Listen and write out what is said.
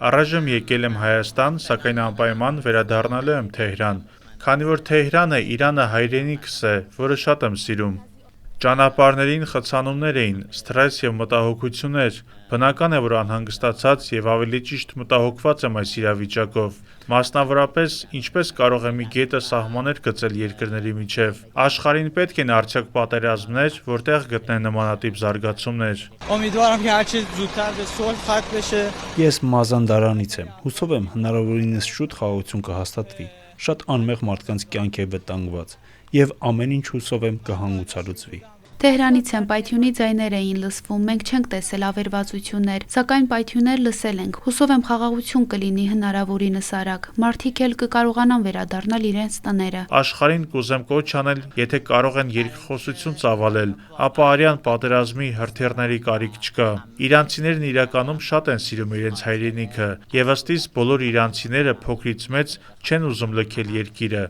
Առայժմ եկել եմ Հայաստան, սակայն անպայման վերադառնալու եմ Թեհրան, քանի որ Թեհրանը Իրանը հայրենիքս է, որը շատ եմ սիրում։ Ճանապարհներին խցանումներ էին, սթրես և մտահոգություններ, բնական է, որ անհանգստացած և ավելի ճիշտ մտահոգված եմ այս իրավիճակով, մասնավորապես, ինչպես կարող է մի գետը սահմաններ գծել երկրների միջև, աշխարհին պետք են արդյոք պատերազմներ, որտեղ գտնեն նմանատիպ զարգացումներ։ Ես Մազանդարանից եմ, հուսով եմ հնարավորինս շուտ խաղաղություն կհաստատվի, շատ անմեղ մարդկանց կյանք է վտանգված, և ամեն ինչ հուսով եմ կհանգուցալուծվի։ Թեհրանից եմ, պայթյունի ձայներ էին լսվում, մենք չենք տեսել ավերվածություններ, սակայն պայթյուններ լսել ենք, հուսով եմ խաղաղություն կլինի հնարավորինս արագ, մարդիկ էլ կկարողանան վերադառնալ իրենց տները։ Աշխարհին կուզեմ կոչ անել, եթե կարող են երկխոսություն ծավալել, ապա արյան պատերազմի հրթիռների կարիք չկա։ Իրանցիներն իրականում շատ են սիրում իրենց հայրենիքը, և ըստ իս բոլոր իրանցիները փոքրից մեծ չեն ուզում լքել երկիրը,